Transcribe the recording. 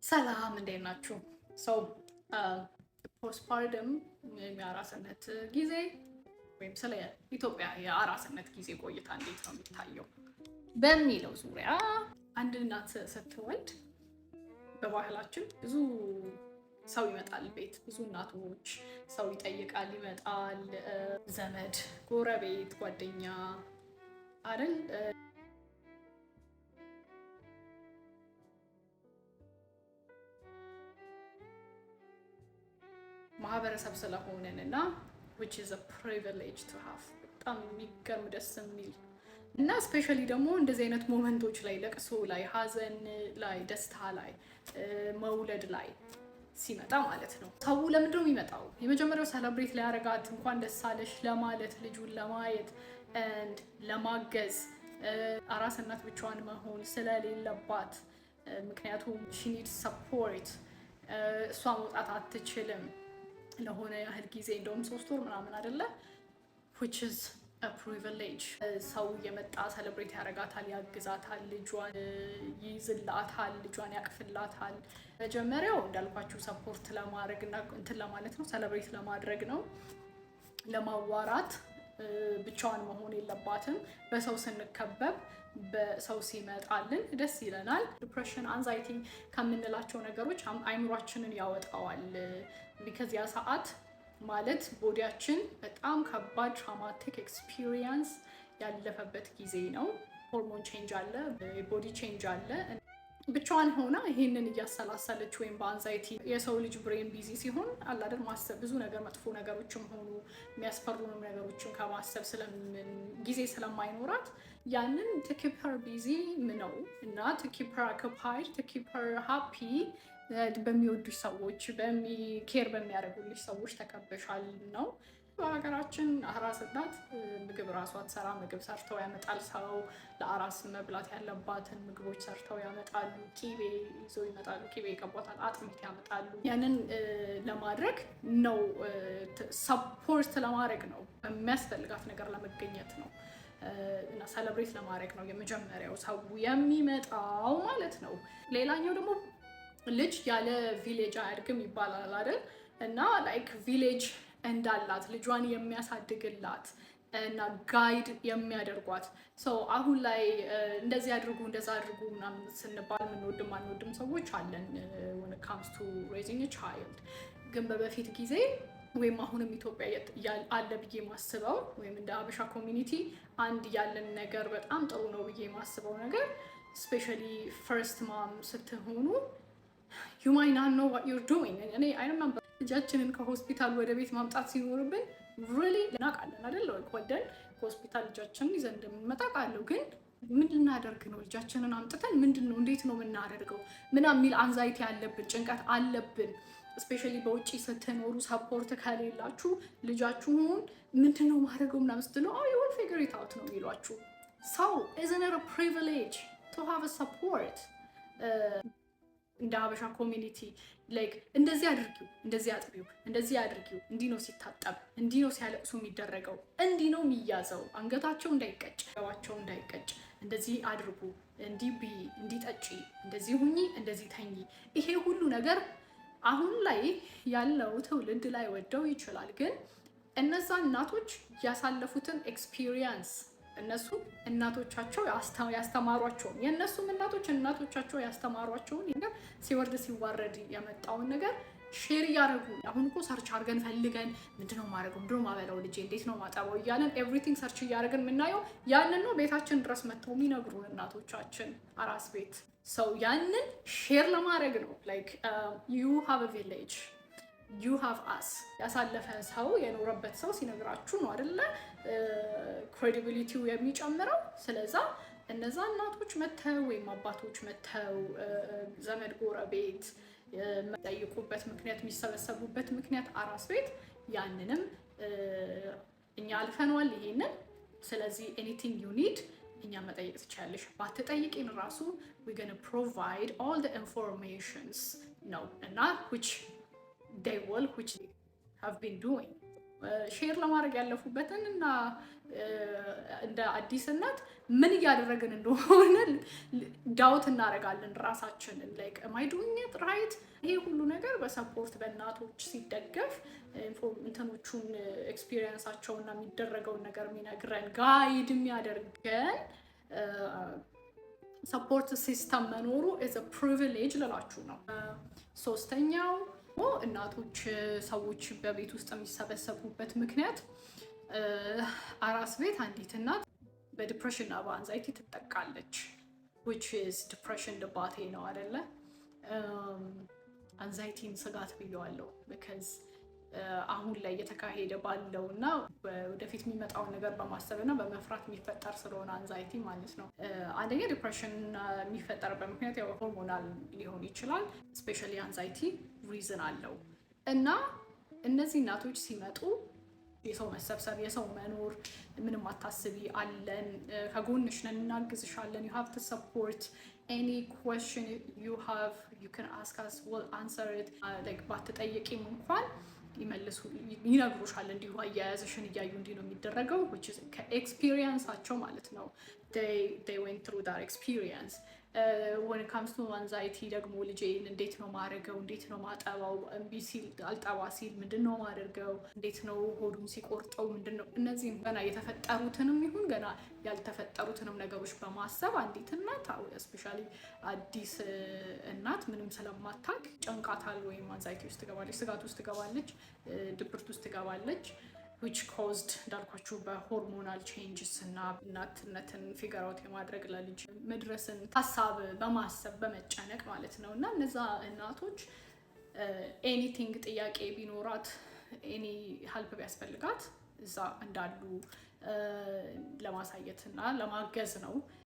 ሰላም እንዴት ናችሁ? ፖስትፓርተም የአራስነት ጊዜ ወይም ስለ ኢትዮጵያ የአራስነት ጊዜ ቆይታ እንዴት ነው የሚታየው በሚለው ዙሪያ አንድ እናት ስትወልድ በባህላችን ብዙ ሰው ይመጣል ቤት፣ ብዙ እናቶች ሰው ይጠይቃል፣ ይመጣል፣ ዘመድ፣ ጎረቤት፣ ጓደኛ አይደል ማህበረሰብ ስለሆነን እና which is a privilege to have በጣም የሚገርም ደስ የሚል እና ስፔሻሊ ደግሞ እንደዚህ አይነት ሞመንቶች ላይ ለቅሶ ላይ፣ ሀዘን ላይ፣ ደስታ ላይ፣ መውለድ ላይ ሲመጣ ማለት ነው። ሰው ለምንድን ነው የሚመጣው? የመጀመሪያው ሰለብሬት ሊያረጋት እንኳን ደስ አለሽ ለማለት፣ ልጁን ለማየት and ለማገዝ አራስ እናት ብቻዋን መሆን ስለሌለባት ምክንያቱም she needs support እሷ መውጣት አትችልም ለሆነ ያህል ጊዜ እንደውም 3 ወር ምናምን አይደለ which is a privilege ሰው የመጣ ሰለብሬት ያረጋታል፣ ያግዛታል፣ ልጇን ይይዝላታል፣ ልጇን ያቅፍላታል። መጀመሪያው እንዳልኳችሁ ሰፖርት ለማድረግ እና እንትን ለማለት ነው፣ ሰለብሬት ለማድረግ ነው፣ ለማዋራት ብቻዋን መሆን የለባትም። በሰው ስንከበብ በሰው ሲመጣልን ደስ ይለናል። ዲፕሬሽን፣ አንዛይቲ ከምንላቸው ነገሮች አይምሯችንን ያወጣዋል። ቢካዝ ያ ሰዓት ማለት ቦዲያችን በጣም ከባድ ትራውማቲክ ኤክስፒሪየንስ ያለፈበት ጊዜ ነው። ሆርሞን ቼንጅ አለ፣ ቦዲ ቼንጅ አለ። ብቻዋን ሆና ይሄንን እያሰላሰለች ወይም በአንዛይቲ የሰው ልጅ ብሬን ቢዚ ሲሆን አላደር ማሰብ ብዙ ነገር መጥፎ ነገሮችም ሆኑ የሚያስፈሩንም ነገሮችም ከማሰብ ጊዜ ስለማይኖራት ያንን to keep her busy ነው እና to keep her occupied, to keep her happy በሚወዱሽ ሰዎች፣ ኬር በሚያደርጉልሽ ሰዎች ተከበሻል ነው። በሀገራችን አራስ እናት ምግብ ራሷ ትሰራ፣ ምግብ ሰርተው ያመጣል ሰው። ለአራስ መብላት ያለባትን ምግቦች ሰርተው ያመጣሉ። ቂቤ ይዘው ይመጣሉ፣ ቂቤ ይቀቧታል፣ አጥሚት ያመጣሉ። ያንን ለማድረግ ነው፣ ሰፖርት ለማድረግ ነው፣ የሚያስፈልጋት ነገር ለመገኘት ነው እና ሰለብሬት ለማድረግ ነው የመጀመሪያው ሰው የሚመጣው ማለት ነው። ሌላኛው ደግሞ ልጅ ያለ ቪሌጅ አያድግም ይባላል አይደል? እና ላይክ ቪሌጅ እንዳላት ልጇን የሚያሳድግላት እና ጋይድ የሚያደርጓት አሁን ላይ እንደዚህ አድርጉ እንደዛ አድርጉ ምናምን ስንባል የምንወድም አንወድም ሰዎች አለን when it comes to raising a child። ግን በበፊት ጊዜ ወይም አሁንም ኢትዮጵያ አለ ብዬ ማስበው ወይም እንደ አበሻ ኮሚኒቲ አንድ ያለን ነገር በጣም ጥሩ ነው ብዬ ማስበው ነገር ስፔሻሊ ፈርስት ማም ስትሆኑ you might not know what you're doing። እኔ I remember ልጃችንን ከሆስፒታል ወደ ቤት ማምጣት ሲኖርብን really እናውቃለን አይደል? ወደን ከሆስፒታል ልጃችንን ይዘን እንደምንመጣ ቃለው። ግን ምን ልናደርግ ነው? ልጃችንን አምጥተን ምንድን ነው እንዴት ነው የምናደርገው ምናምን የሚል አንዛይቲ አለብን፣ ጭንቀት አለብን። ስፔሻሊ በውጭ ስትኖሩ ሰፖርት ከሌላችሁ ልጃችሁን ምንድን ነው ማድረገው ምናምን ስትሉ you will figure it out ነው የሚሏችሁ። isn't it a privilege to have a support? እንደ ሀበሻ ኮሚኒቲ ላይክ እንደዚህ አድርጊው፣ እንደዚህ አጥቢው፣ እንደዚህ አድርጊው፣ እንዲህ ነው ሲታጠብ፣ እንዲህ ነው ሲያለቅሱ የሚደረገው፣ እንዲህ ነው የሚያዘው፣ አንገታቸው እንዳይቀጭ፣ ገባቸው እንዳይቀጭ፣ እንደዚህ አድርጉ፣ እንዲህ ብይ፣ እንዲህ ጠጪ፣ እንደዚህ ሁኚ፣ እንደዚህ ተኚ። ይሄ ሁሉ ነገር አሁን ላይ ያለው ትውልድ ላይ ወደው ይችላል። ግን እነዛ እናቶች ያሳለፉትን ኤክስፒሪየንስ እነሱ እናቶቻቸው ያስተማሯቸውን የእነሱም እናቶቻቸው ያስተማሯቸውን ነገር ሲወርድ ሲዋረድ የመጣውን ነገር ሼር እያደረጉ አሁን እኮ ሰርች አድርገን ፈልገን ምንድነው ማድረገው፣ ምንድነው ማበላው፣ ልጄ እንዴት ነው ማጠባው እያለን ኤቭሪቲንግ ሰርች እያደረግን የምናየው ያንን ነው። ቤታችን ድረስ መጥተው የሚነግሩን እናቶቻችን አራስ ቤት ያንን ሼር ለማድረግ ነው። ላይክ you have a village, you have us። ያሳለፈ ሰው የኖረበት ሰው ሲነግራችሁ ነው አይደለ ክሬዲቢሊቲው የሚጨምረው። ስለዛ እነዛ እናቶች መተው ወይም አባቶች መተው ዘመድ ጎረቤት የሚጠይቁበት ምክንያት፣ የሚሰበሰቡበት ምክንያት አራስ ቤት ያንንም እኛ አልፈነዋል ይሄንን። ስለዚህ anything you need እኛ መጠየቅ ትችላለሽ። ባትጠይቂን ራሱ we're going to provide all the informations ነው እና which they have been doing ሼር ለማድረግ ያለፉበትን እና እንደ አዲስ እናት ምን እያደረግን እንደሆነ ዳውት እናደርጋለን ራሳችንን። ላይክ am I doing it right? ይሄ ሁሉ ነገር በሰፖርት በእናቶች ሲደገፍ እንትኖቹን ኤክስፒሪየንሳቸውና የሚደረገውን ነገር የሚነግረን ጋይድ የሚያደርገን ሰፖርት ሲስተም መኖሩ is a privilege ልላችሁ ነው። ሶስተኛው እናቶች ሰዎች በቤት ውስጥ የሚሰበሰቡበት ምክንያት አራስ ቤት አንዲት እናት በዲፕሬሽን እና በአንዛይቲ ትጠቃለች። which is depression ድባቴ ነው አይደለ? አንዛይቲን ስጋት ብየዋለሁ because አሁን ላይ እየተካሄደ ባለው እና ወደፊት የሚመጣውን ነገር በማሰብ እና በመፍራት የሚፈጠር ስለሆነ አንዛይቲ ማለት ነው። አንደኛ ዲፕሬሽን የሚፈጠርበት ምክንያት ያው ሆርሞናል ሊሆን ይችላል። ስፔሻሊ አንዛይቲ ሪዝን አለው እና እነዚህ እናቶች ሲመጡ የሰው መሰብሰብ፣ የሰው መኖር፣ ምንም አታስቢ አለን፣ ከጎንሽ ነን፣ እናግዝሻለን፣ you have to support any question you have, you can ask us, we'll answer it. like ባትጠይቂም እንኳን ይመልሱ ይነግሩሻል። እንዲሁ አያያዝሽን እያዩ እንዲህ ነው የሚደረገው which is ከኤክስፒሪየንሳቸው ማለት ነው። they went through that experience. when it comes to anxiety ደግሞ ልጄን እንዴት ነው ማድረገው፣ እንዴት ነው ማጠባው፣ እምቢ ሲል አልጠባ ሲል ምንድን ነው ማድረገው፣ እንዴት ነው ሆዱን ሲቆርጠው ምንድን ነው፣ እነዚህም ገና የተፈጠሩትንም ይሁን ገና ያልተፈጠሩትንም ነገሮች በማሰብ አንዲት እናት ስፔሻሊ አዲስ እናት ምንም ስለማታውቅ ጨንቃታል ወይም አንዛይቲ ውስጥ ትገባለች፣ ስጋት ውስጥ ትገባለች፣ ድብርት ውስጥ ትገባለች which caused እንዳልኳችሁ በሆርሞናል ቼንጅስ እና እናትነትን ፊገር አውት የማድረግ ለልጅ መድረስን ሀሳብ በማሰብ በመጨነቅ ማለት ነው። እና እነዛ እናቶች ኤኒቲንግ ጥያቄ ቢኖራት ኤኒ ሄልፕ ቢያስፈልጋት እዛ እንዳሉ ለማሳየት እና ለማገዝ ነው።